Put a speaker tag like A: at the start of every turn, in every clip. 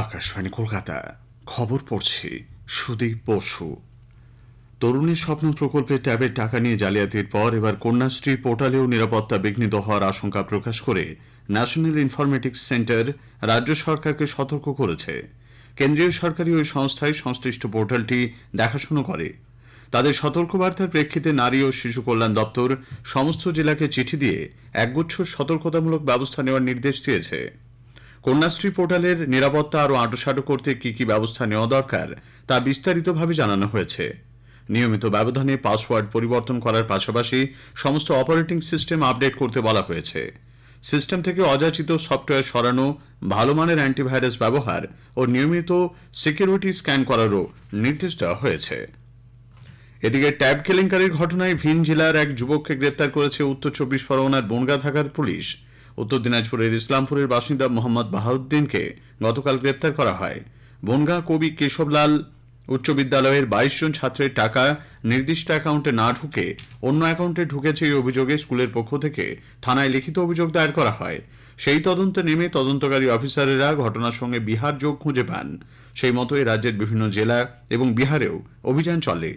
A: আকাশবাণী কলকাতা খবর পড়ছি সুদীপ বসু। তরুণী স্বপ্ন প্রকল্পে ট্যাবের টাকা নিয়ে জালিয়াতির পর এবার কন্যাশ্রী পোর্টালেও নিরাপত্তা বিঘ্নিত হওয়ার আশঙ্কা প্রকাশ করে ন্যাশনাল ইনফরমেটিক্স সেন্টার রাজ্য সরকারকে সতর্ক করেছে। কেন্দ্রীয় সরকারি ওই সংস্থায় সংশ্লিষ্ট পোর্টালটি দেখাশোনা করে। তাদের সতর্কবার্তার প্রেক্ষিতে নারী ও শিশু কল্যাণ দপ্তর সমস্ত জেলাকে চিঠি দিয়ে একগুচ্ছ সতর্কতামূলক ব্যবস্থা নেওয়ার নির্দেশ দিয়েছে। কন্যাশ্রী পোর্টালের নিরাপত্তা আরও আঁটোসাঁটো করতে কি কি ব্যবস্থা নেওয়া দরকার তা বিস্তারিতভাবে জানানো হয়েছে। নিয়মিত ব্যবধানে পাসওয়ার্ড পরিবর্তন করার পাশাপাশি সমস্ত অপারেটিং সিস্টেম আপডেট করতে বলা হয়েছে। সিস্টেম থেকে অযাচিত সফটওয়্যার সরানো, ভালো মানের অ্যান্টিভাইরাস ব্যবহার ও নিয়মিত সিকিউরিটি স্ক্যান করারও নির্দেশ দেওয়া হয়েছে। এদিকে ট্যাব কেলেঙ্কারির ঘটনায় ভিন জেলার এক যুবককে গ্রেপ্তার করেছে উত্তর 24 পরগনার বনগাঁ থাকার পুলিশ। উত্তর দিনাজপুরের ইসলামপুরের বাসিন্দা মোহাম্মদ বাহাউদ্দিনকে গতকাল গ্রেপ্তার করা হয়। বনগাঁ কবি কেশবলাল উচ্চ বিদ্যালয়ের 22 জন ছাত্রের টাকা নির্দিষ্ট অ্যাকাউন্টে না ঢুকে অন্য অ্যাকাউন্টে ঢুকেছে এই অভিযোগে স্কুলের পক্ষ থেকে থানায় লিখিত অভিযোগ দায়ের করা হয়। সেই তদন্তে নেমে তদন্তকারী অফিসারেরা ঘটনার সঙ্গে বিহার যোগ খুঁজে পান। সেই মতোই রাজ্যের বিভিন্ন জেলা এবং বিহারেও অভিযান চলে।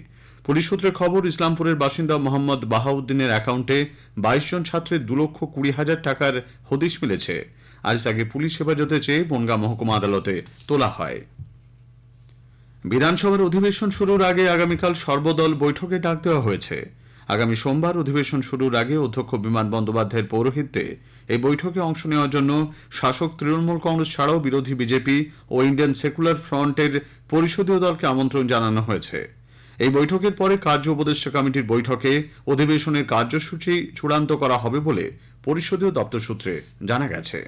A: পুলিশ সূত্রে খবর, ইসলামপুরের বাসিন্দা মোহাম্মদ বাহাউদ্দিনের অ্যাকাউন্টে 22 জন ছাত্রের 2,20,000 টাকার হদিশ মিলেছে। আজ তাকে পুলিশ হেফাজতে চেয়ে বনগাঁ মহকুমা আদালতে তোলা হয়। বিধানসভার অধিবেশন শুরুর আগে আগামীকাল সর্বদল বৈঠকে ডাক দেওয়া হয়েছে। আগামী সোমবার অধিবেশন শুরুর আগে অধ্যক্ষ বিমান বন্দ্যোপাধ্যায়ের পৌরোহিত্যে এই বৈঠকে অংশ নেওয়ার জন্য শাসক তৃণমূল কংগ্রেস ছাড়াও বিরোধী বিজেপি ও ইন্ডিয়ান সেকুলার ফ্রন্টের পরিষদীয় দলকে আমন্ত্রণ জানানো হয়েছে। এই বৈঠকের পরে কার্য উপদেষ্টা কমিটির বৈঠকে অধিবেশনের কার্যসূচি চূড়ান্ত করা হবে বলে পরিষদীয় দপ্তর সূত্রে জানা গেছে।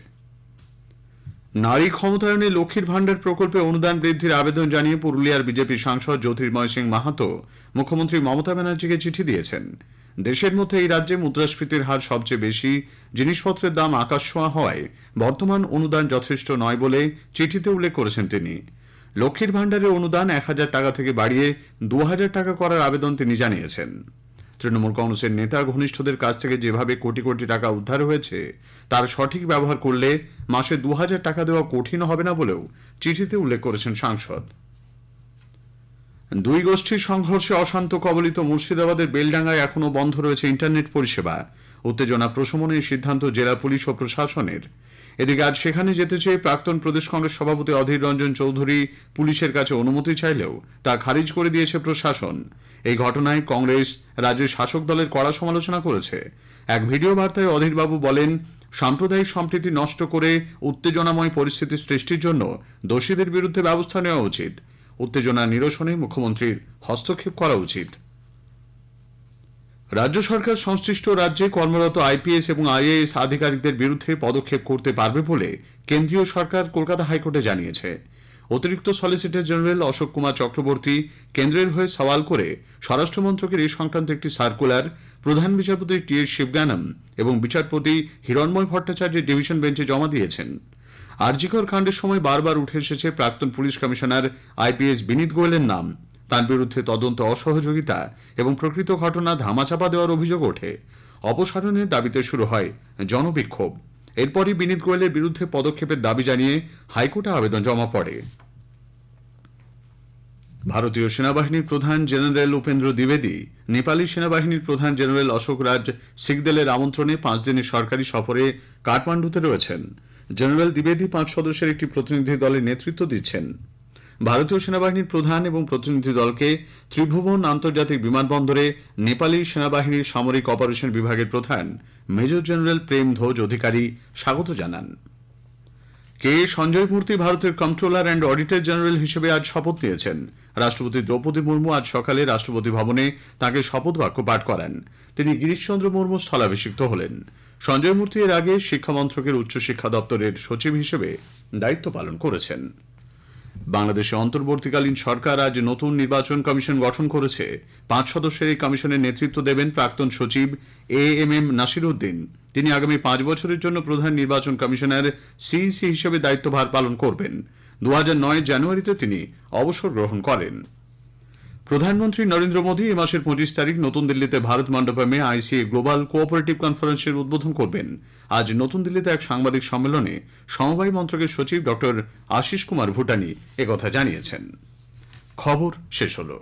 A: নারী ক্ষমতায়নে লক্ষ্মীর ভাণ্ডার প্রকল্পে অনুদান বৃদ্ধির আবেদন জানিয়ে পুরুলিয়ার বিজেপি সাংসদ জ্যোতির্ময় সিং মাহাতো মুখ্যমন্ত্রী মমতা ব্যানার্জিকে চিঠি দিয়েছেন। দেশের মধ্যে এই রাজ্যে মুদ্রাস্ফীতির হার সবচেয়ে বেশি, জিনিসপত্রের দাম আকাশছোঁয়া হওয়ায় বর্তমান অনুদান যথেষ্ট নয় বলে চিঠিতে উল্লেখ করেছেন তিনি। লক্ষ্মীর ভাণ্ডারের অনুদান 1,000 টাকা থেকে বাড়িয়ে 2,000 টাকা করার আবেদন তিনি জানিয়েছেন। তৃণমূল কংগ্রেসের নেতা ঘনিষ্ঠদের কাছ থেকে যেভাবে কোটি কোটি টাকা উদ্ধার হয়েছে তার সঠিক ব্যবহার করলে মাসে 2,000 টাকা দেওয়া কঠিন হবে না বলেও চিঠিতে উল্লেখ করেছেন সাংসদ। দুই গোষ্ঠীর সংঘর্ষে অশান্ত কবলিত মুর্শিদাবাদের বেলডাঙ্গায় এখনও বন্ধ রয়েছে ইন্টারনেট পরিষেবা। উত্তেজনা প্রশমনে এই সিদ্ধান্ত জেলা পুলিশ ও প্রশাসনের। এদিকে আজ সেখানে যেতে চেয়ে প্রাক্তন প্রদেশ কংগ্রেস সভাপতি অধীর রঞ্জন চৌধুরী পুলিশের কাছে অনুমতি চাইলেও তা খারিজ করে দিয়েছে প্রশাসন। এই ঘটনায় কংগ্রেস রাজ্যের শাসক দলের কড়া সমালোচনা করেছে। এক ভিডিও বার্তায় অধীরবাবু বলেন, সাম্প্রদায়িক সম্প্রীতি নষ্ট করে উত্তেজনাময় পরিস্থিতি সৃষ্টির জন্য দোষীদের বিরুদ্ধে ব্যবস্থা নেওয়া উচিত। উত্তেজনা নিরসনে মুখ্যমন্ত্রীর হস্তক্ষেপ করা উচিত। রাজ্য সরকার সংশ্লিষ্ট রাজ্যে কর্মরত আইপিএস এবং আইএএস আধিকারিকদের বিরুদ্ধে পদক্ষেপ করতে পারবে বলে কেন্দ্রীয় সরকার কলকাতা হাইকোর্টে জানিয়েছে। অতিরিক্ত সলিসিটর জেনারেল অশোক কুমার চক্রবর্তী কেন্দ্রের হয়ে সওয়াল করে স্বরাষ্ট্র মন্ত্রকের এই সংক্রান্ত একটি সার্কুলার প্রধান বিচারপতি টি.এস. শিবজ্ঞানম এবং বিচারপতি হিরণময় ভট্টাচার্যের ডিভিশন বেঞ্চে জমা দিয়েছেন। আরজিকর কাণ্ডের সময় বারবার উঠে এসেছে প্রাক্তন পুলিশ কমিশনার আইপিএস বিনীত গোয়েলের নাম। তার বিরুদ্ধে তদন্ত অসহযোগিতা এবং প্রকৃত ঘটনা ধামাচাপা দেওয়ার অভিযোগ ওঠে। অপসারণের দাবিতে শুরু হয় জনবিক্ষোভ। এরপরই বিনীত গোয়েলের বিরুদ্ধে পদক্ষেপের দাবি জানিয়ে হাইকোর্টে আবেদন জমা পড়ে। ভারতীয় সেনাবাহিনীর প্রধান জেনারেল উপেন্দ্র দ্বিবেদী নেপালি সেনাবাহিনীর প্রধান জেনারেল অশোক রাজ সিকদেলের আমন্ত্রণে 5 দিনের সরকারি সফরে কাঠমান্ডুতে রয়েছেন। জেনারেল দ্বিবেদী 5 সদস্যের একটি প্রতিনিধি দলের নেতৃত্ব দিচ্ছেন। ভারতীয় সেনাবাহিনীর প্রধান এবং প্রতিনিধি দলকে ত্রিভুবন আন্তর্জাতিক বিমানবন্দরে নেপালি সেনাবাহিনীর সামরিক অপারেশন বিভাগের প্রধান মেজর জেনারেল প্রেম ধ্বজ অধিকারী স্বাগত জানান। কে সঞ্জয় মূর্তি ভারতের কন্ট্রোলার অ্যান্ড অডিটর জেনারেল হিসেবে আজ শপথ নিয়েছেন। রাষ্ট্রপতি দ্রৌপদী মুর্মু আজ সকালে রাষ্ট্রপতি ভবনে তাঁকে শপথ বাক্য পাঠ করান। তিনি গিরিশচন্দ্র মুর্মু স্থলাভিষিক্ত হলেন। সঞ্জয় মূর্তি এর আগে শিক্ষা মন্ত্রকের উচ্চশিক্ষা দপ্তরের সচিব হিসেবে দায়িত্ব পালন করেছেন। বাংলাদেশে অন্তর্বর্তীকালীন সরকার আজ নতুন নির্বাচন কমিশন গঠন করেছে। 5 সদস্যের এই কমিশনের নেতৃত্ব দেবেন প্রাক্তন সচিব এএমএম নাসির উদ্দিন। তিনি আগামী 5 বছরের জন্য প্রধান নির্বাচন কমিশনার সিইসি হিসেবে দায়িত্বভার পালন করবেন। 2009 জানুয়ারিতে তিনি অবসর গ্রহণ করেন। প্রধানমন্ত্রী নরেন্দ্র মোদী এই মাসের 25 তারিখ নতুন দিল্লিতে ভারত মণ্ডপমে আইসিএ গ্লোবাল কোঅপারেটিভ কনফারেন্সের উদ্বোধন করবেন। আজ নতুন দিল্লিতে এক সাংবাদিক সম্মেলনে সমবায় মন্ত্রকের সচিব ডক্টর আশিস কুমার ভুটানি একথা জানিয়েছেন। খবর শেষ হলো।